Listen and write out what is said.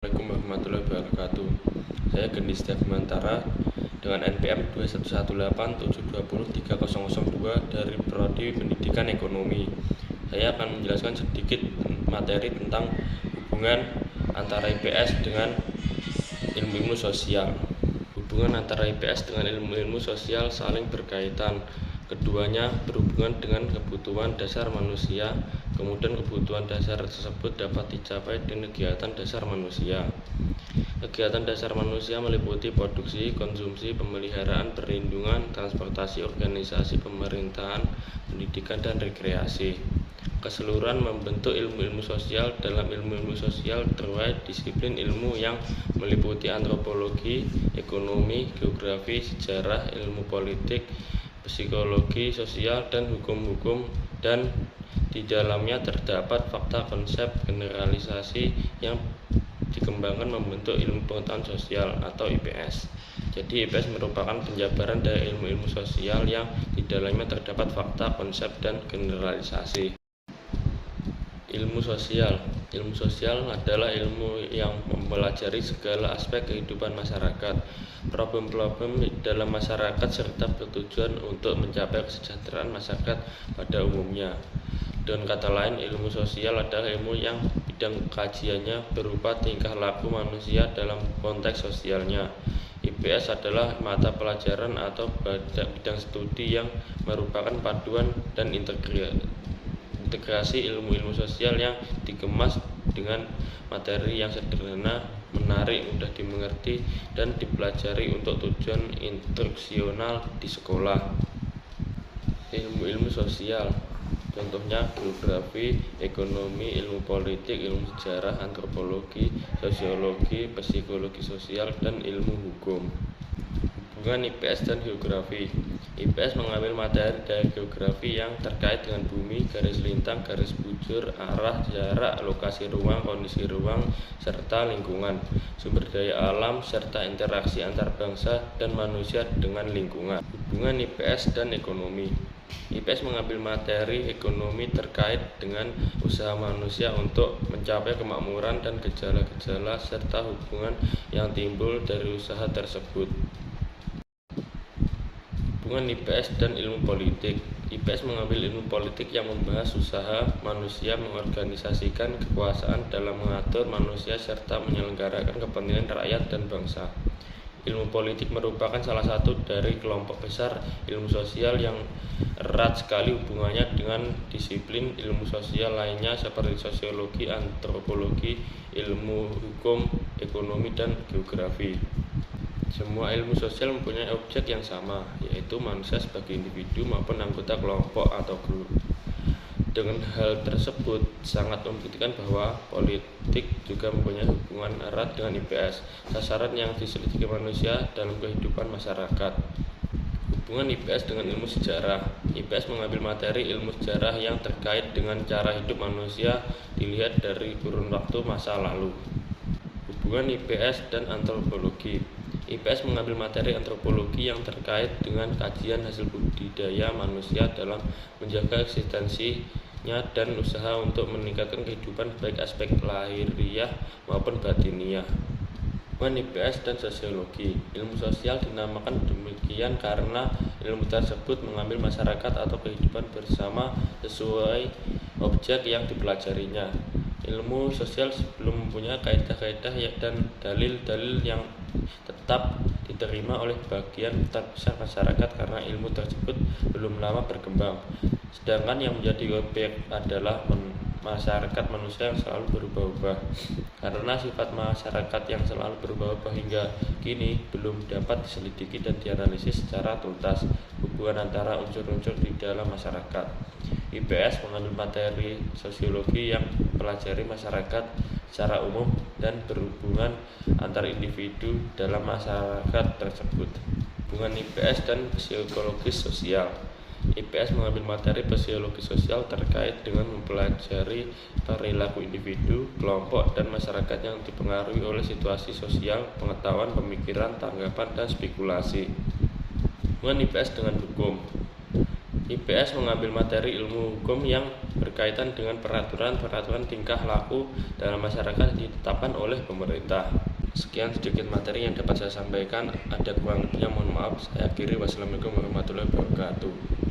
Assalamualaikum warahmatullahi wabarakatuh. Saya Gendi Setiabimantara dengan NPM 21187203002 dari Prodi Pendidikan Ekonomi. Saya akan menjelaskan sedikit materi tentang hubungan antara IPS dengan ilmu-ilmu sosial. Hubungan antara IPS dengan ilmu-ilmu sosial saling berkaitan. Keduanya berhubungan dengan kebutuhan dasar manusia, kemudian kebutuhan dasar tersebut dapat dicapai dengan kegiatan dasar manusia. Kegiatan dasar manusia meliputi produksi, konsumsi, pemeliharaan, perlindungan, transportasi, organisasi, pemerintahan, pendidikan, dan rekreasi. Keseluruhan membentuk ilmu-ilmu sosial. Dalam ilmu-ilmu sosial terdapat disiplin ilmu yang meliputi antropologi, ekonomi, geografi, sejarah, ilmu politik, psikologi sosial, dan hukum-hukum, dan di dalamnya terdapat fakta, konsep, generalisasi yang dikembangkan membentuk ilmu pengetahuan sosial atau IPS. Jadi IPS merupakan penjabaran dari ilmu-ilmu sosial yang di dalamnya terdapat fakta, konsep, dan generalisasi. Ilmu sosial. Ilmu sosial adalah ilmu yang mempelajari segala aspek kehidupan masyarakat, problem-problem dalam masyarakat, serta bertujuan untuk mencapai kesejahteraan masyarakat pada umumnya. Dengan kata lain, ilmu sosial adalah ilmu yang bidang kajiannya berupa tingkah laku manusia dalam konteks sosialnya. IPS adalah mata pelajaran atau bidang studi yang merupakan paduan dan integrasi ilmu-ilmu sosial yang dikemas dengan materi yang sederhana, menarik, mudah dimengerti, dan dipelajari untuk tujuan instruksional di sekolah. Ilmu-ilmu sosial, contohnya geografi, ekonomi, ilmu politik, ilmu sejarah, antropologi, sosiologi, psikologi sosial, dan ilmu hukum. Hubungan IPS dan geografi. IPS mengambil materi dari geografi yang terkait dengan bumi, garis lintang, garis bujur, arah, jarak, lokasi ruang, kondisi ruang, serta lingkungan, sumber daya alam, serta interaksi antar bangsa dan manusia dengan lingkungan. Hubungan IPS dan ekonomi. IPS mengambil materi ekonomi terkait dengan usaha manusia untuk mencapai kemakmuran dan gejala-gejala serta hubungan yang timbul dari usaha tersebut. Hubungan IPS dan ilmu politik. IPS mengambil ilmu politik yang membahas usaha manusia mengorganisasikan kekuasaan dalam mengatur manusia serta menyelenggarakan kepentingan rakyat dan bangsa. Ilmu politik merupakan salah satu dari kelompok besar ilmu sosial yang erat sekali hubungannya dengan disiplin ilmu sosial lainnya seperti sosiologi, antropologi, ilmu hukum, ekonomi, dan geografi. Semua ilmu sosial mempunyai objek yang sama, yaitu manusia sebagai individu maupun anggota kelompok atau grup. Dengan hal tersebut sangat membuktikan bahwa politik juga mempunyai hubungan erat dengan IPS, sasaran yang diselidiki manusia dalam kehidupan masyarakat. Hubungan IPS dengan ilmu sejarah. IPS mengambil materi ilmu sejarah yang terkait dengan cara hidup manusia dilihat dari kurun waktu masa lalu. Hubungan IPS dan antropologi. IPS mengambil materi antropologi yang terkait dengan kajian hasil budidaya manusia dalam menjaga eksistensinya dan usaha untuk meningkatkan kehidupan baik aspek lahiriah maupun batiniah. Hubungan IPS dan sosiologi. Ilmu sosial dinamakan demikian karena ilmu tersebut mengambil masyarakat atau kehidupan bersama sesuai objek yang dipelajarinya. Ilmu sosial belum mempunyai kaidah-kaidah dan dalil-dalil yang tetap diterima oleh bagian terbesar masyarakat karena ilmu tersebut belum lama berkembang. Sedangkan yang menjadi objek adalah masyarakat manusia yang selalu berubah-ubah. Karena sifat masyarakat yang selalu berubah-ubah hingga kini belum dapat diselidiki dan dianalisis secara tuntas hubungan antara unsur-unsur di dalam masyarakat. IPS mengambil materi sosiologi yang mempelajari masyarakat secara umum dan berhubungan antar individu dalam masyarakat tersebut. Hubungan IPS dan psikologis sosial. IPS mengambil materi psikologi sosial terkait dengan mempelajari perilaku individu, kelompok, dan masyarakat yang dipengaruhi oleh situasi sosial, pengetahuan, pemikiran, tanggapan, dan spekulasi. Hubungan IPS dengan hukum. IPS mengambil materi ilmu hukum yang berkaitan dengan peraturan-peraturan tingkah laku dalam masyarakat ditetapkan oleh pemerintah. Sekian sedikit materi yang dapat saya sampaikan. Ada kurang lebihnya mohon maaf. Saya akhiri. Wassalamualaikum warahmatullahi wabarakatuh.